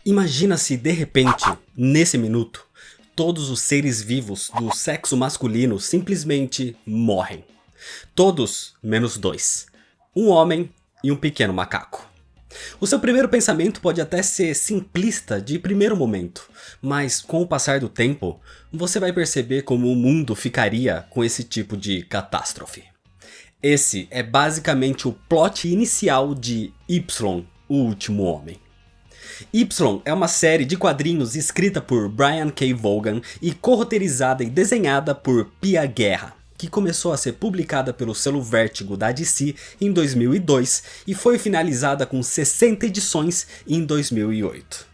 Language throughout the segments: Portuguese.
Imagina se de repente, nesse minuto, todos os seres vivos do sexo masculino simplesmente morrem. Todos menos dois. Um homem e um pequeno macaco. O seu primeiro pensamento pode até ser simplista de primeiro momento, mas com o passar do tempo, você vai perceber como o mundo ficaria com esse tipo de catástrofe. Esse é basicamente o plot inicial de Y, o Último Homem. Y é uma série de quadrinhos escrita por Brian K. Vaughan e corroteirizada e desenhada por Pia Guerra, que começou a ser publicada pelo selo Vértigo da DC em 2002 e foi finalizada com 60 edições em 2008.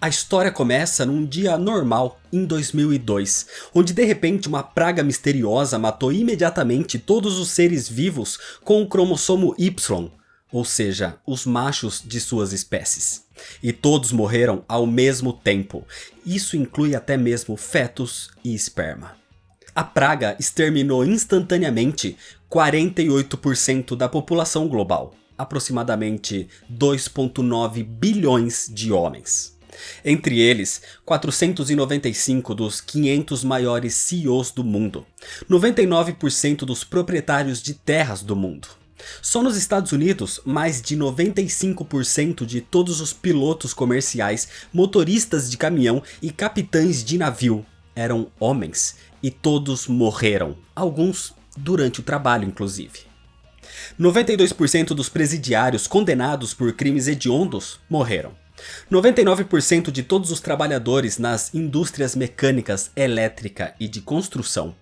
A história começa num dia normal, em 2002, onde de repente uma praga misteriosa matou imediatamente todos os seres vivos com o cromossomo Y, ou seja, os machos de suas espécies. E todos morreram ao mesmo tempo. Isso inclui até mesmo fetos e esperma. A praga exterminou instantaneamente 48% da população global, aproximadamente 2,9 bilhões de homens. Entre eles, 495 dos 500 maiores CEOs do mundo, 99% dos proprietários de terras do mundo. Só nos Estados Unidos, mais de 95% de todos os pilotos comerciais, motoristas de caminhão e capitães de navio eram homens, e todos morreram, alguns durante o trabalho inclusive. 92% dos presidiários condenados por crimes hediondos morreram. 99% de todos os trabalhadores nas indústrias mecânicas, elétrica e de construção.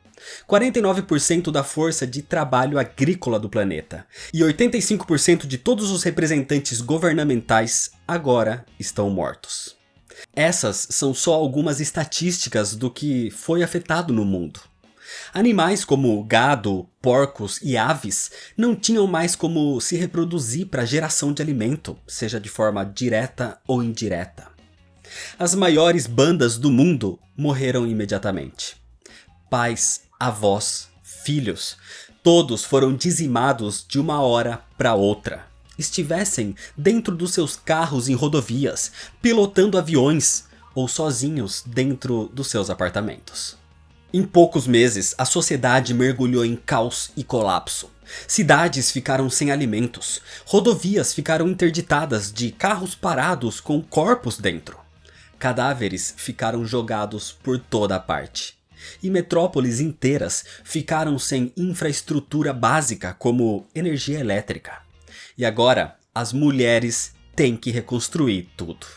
49% da força de trabalho agrícola do planeta e 85% de todos os representantes governamentais agora estão mortos. Essas são só algumas estatísticas do que foi afetado no mundo. Animais como gado, porcos e aves não tinham mais como se reproduzir para geração de alimento, seja de forma direta ou indireta. As maiores bandas do mundo morreram imediatamente. Pais, avós, filhos, todos foram dizimados de uma hora para outra. Estivessem dentro dos seus carros em rodovias, pilotando aviões ou sozinhos dentro dos seus apartamentos. Em poucos meses, a sociedade mergulhou em caos e colapso. Cidades ficaram sem alimentos, rodovias ficaram interditadas de carros parados com corpos dentro. Cadáveres ficaram jogados por toda parte. E metrópoles inteiras ficaram sem infraestrutura básica como energia elétrica. E agora, as mulheres têm que reconstruir tudo.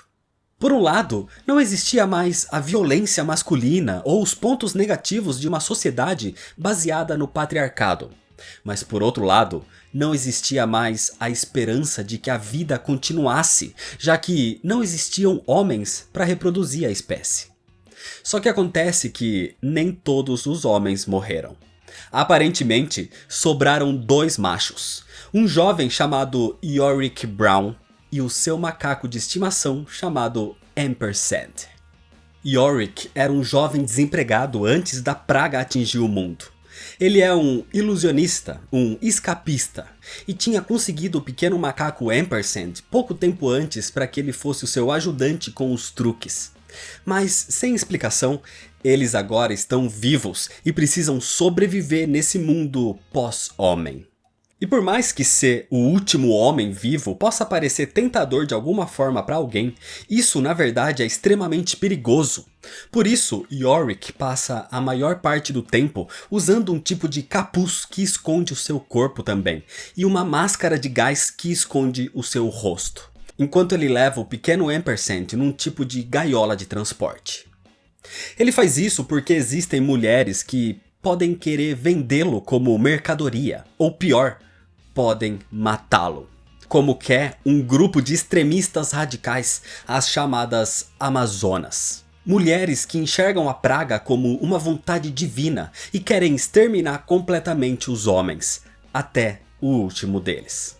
Por um lado, não existia mais a violência masculina ou os pontos negativos de uma sociedade baseada no patriarcado. Mas por outro lado, não existia mais a esperança de que a vida continuasse, já que não existiam homens para reproduzir a espécie. Só que acontece que nem todos os homens morreram. Aparentemente, sobraram dois machos. Um jovem chamado Yorick Brown e o seu macaco de estimação chamado Ampersand. Yorick era um jovem desempregado antes da praga atingir o mundo. Ele é um ilusionista, um escapista, e tinha conseguido o pequeno macaco Ampersand pouco tempo antes para que ele fosse o seu ajudante com os truques. Mas, sem explicação, eles agora estão vivos e precisam sobreviver nesse mundo pós-homem. E por mais que ser o último homem vivo possa parecer tentador de alguma forma para alguém, isso na verdade é extremamente perigoso. Por isso, Yorick passa a maior parte do tempo usando um tipo de capuz que esconde o seu corpo também, e uma máscara de gás que esconde o seu rosto, enquanto ele leva o pequeno Ampersand num tipo de gaiola de transporte. Ele faz isso porque existem mulheres que podem querer vendê-lo como mercadoria, ou pior, podem matá-lo. Como quer um grupo de extremistas radicais, as chamadas Amazonas. Mulheres que enxergam a praga como uma vontade divina e querem exterminar completamente os homens, até o último deles.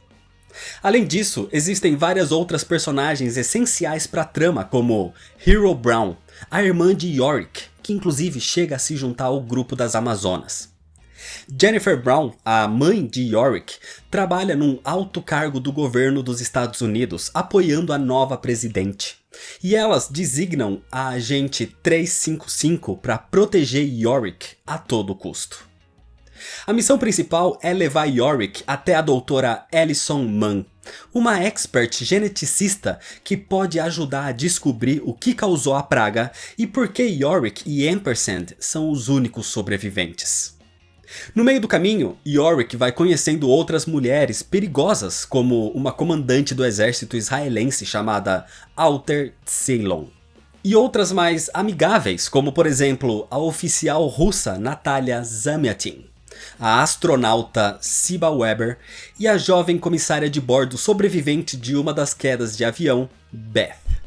Além disso, existem várias outras personagens essenciais para a trama, como Hero Brown, a irmã de Yorick, que inclusive chega a se juntar ao grupo das Amazonas. Jennifer Brown, a mãe de Yorick, trabalha num alto cargo do governo dos Estados Unidos, apoiando a nova presidente. E elas designam a agente 355 para proteger Yorick a todo custo. A missão principal é levar Yorick até a doutora Alison Mann, uma expert geneticista que pode ajudar a descobrir o que causou a praga e por que Yorick e Ampersand são os únicos sobreviventes. No meio do caminho, Yorick vai conhecendo outras mulheres perigosas, como uma comandante do exército israelense chamada Alter Tseilon. E outras mais amigáveis, como por exemplo a oficial russa Natalia Zamyatin, a astronauta Ciba Weber e a jovem comissária de bordo sobrevivente de uma das quedas de avião, Beth.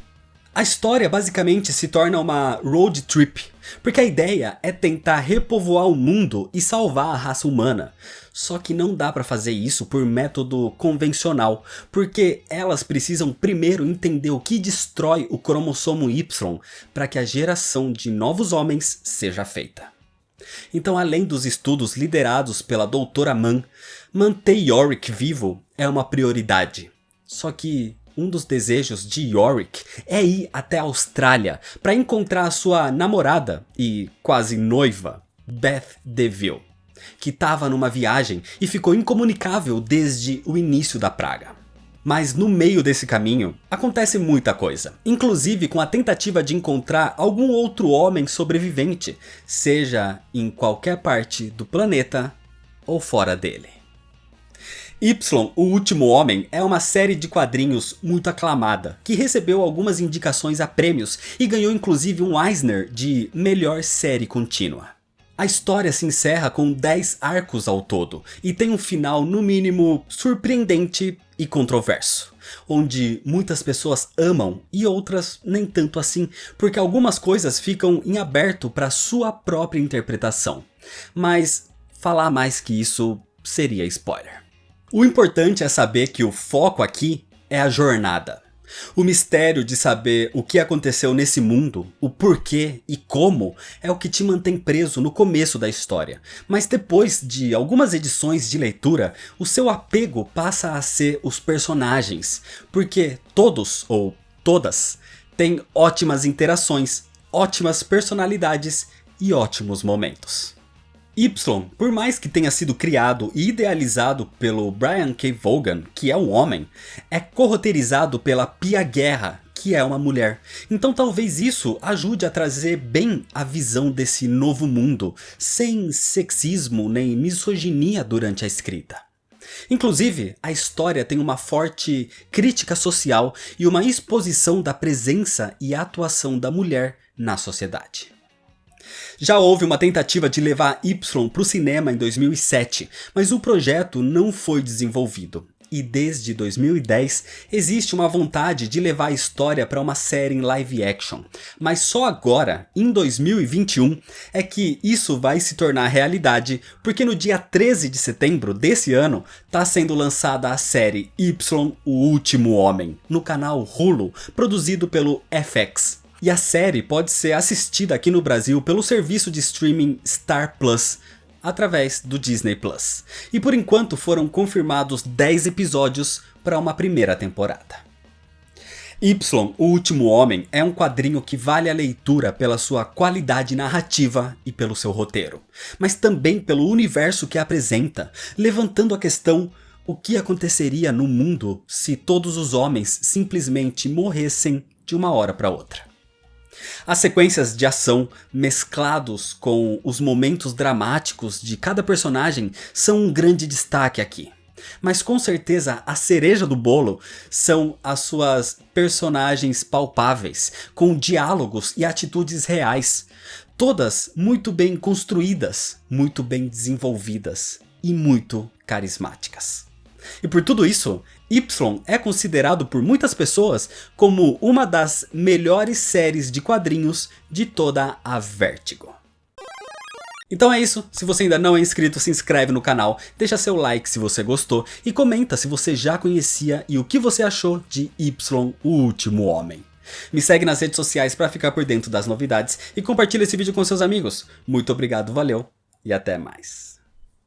A história basicamente se torna uma road trip, porque a ideia é tentar repovoar o mundo e salvar a raça humana. Só que não dá para fazer isso por método convencional, porque elas precisam primeiro entender o que destrói o cromossomo Y para que a geração de novos homens seja feita. Então, além dos estudos liderados pela doutora Mann, manter Yorick vivo é uma prioridade. Só que um dos desejos de Yorick é ir até a Austrália para encontrar sua namorada e quase noiva, Beth DeVille, que estava numa viagem e ficou incomunicável desde o início da praga. Mas no meio desse caminho, acontece muita coisa, inclusive com a tentativa de encontrar algum outro homem sobrevivente, seja em qualquer parte do planeta ou fora dele. Y, o Último Homem, é uma série de quadrinhos muito aclamada, que recebeu algumas indicações a prêmios e ganhou inclusive um Eisner de melhor série contínua. A história se encerra com 10 arcos ao todo, e tem um final no mínimo surpreendente e controverso, onde muitas pessoas amam e outras nem tanto assim, porque algumas coisas ficam em aberto para sua própria interpretação. Mas falar mais que isso seria spoiler. O importante é saber que o foco aqui é a jornada. O mistério de saber o que aconteceu nesse mundo, o porquê e como, é o que te mantém preso no começo da história. Mas depois de algumas edições de leitura, o seu apego passa a ser os personagens, porque todos ou todas têm ótimas interações, ótimas personalidades e ótimos momentos. Y, por mais que tenha sido criado e idealizado pelo Brian K. Vaughan, que é um homem, é corroteirizado pela Pia Guerra, que é uma mulher. Então talvez isso ajude a trazer bem a visão desse novo mundo, sem sexismo nem misoginia durante a escrita. Inclusive, a história tem uma forte crítica social e uma exposição da presença e atuação da mulher na sociedade. Já houve uma tentativa de levar Y para o cinema em 2007, mas o projeto não foi desenvolvido. E desde 2010 existe uma vontade de levar a história para uma série em live action. Mas só agora, em 2021, é que isso vai se tornar realidade, porque no dia 13 de setembro desse ano está sendo lançada a série Y, o Último Homem, no canal Hulu, produzido pelo FX. E a série pode ser assistida aqui no Brasil pelo serviço de streaming Star Plus, através do Disney Plus. E por enquanto foram confirmados 10 episódios para uma primeira temporada. Y, o Último Homem, é um quadrinho que vale a leitura pela sua qualidade narrativa e pelo seu roteiro, mas também pelo universo que apresenta, levantando a questão: o que aconteceria no mundo se todos os homens simplesmente morressem de uma hora para outra? As sequências de ação mesclados com os momentos dramáticos de cada personagem são um grande destaque aqui. Mas com certeza a cereja do bolo são as suas personagens palpáveis, com diálogos e atitudes reais. Todas muito bem construídas, muito bem desenvolvidas e muito carismáticas. E por tudo isso, Y é considerado por muitas pessoas como uma das melhores séries de quadrinhos de toda a Vertigo. Então é isso, se você ainda não é inscrito, se inscreve no canal, deixa seu like se você gostou e comenta se você já conhecia e o que você achou de Y, o Último Homem. Me segue nas redes sociais para ficar por dentro das novidades e compartilha esse vídeo com seus amigos. Muito obrigado, valeu e até mais.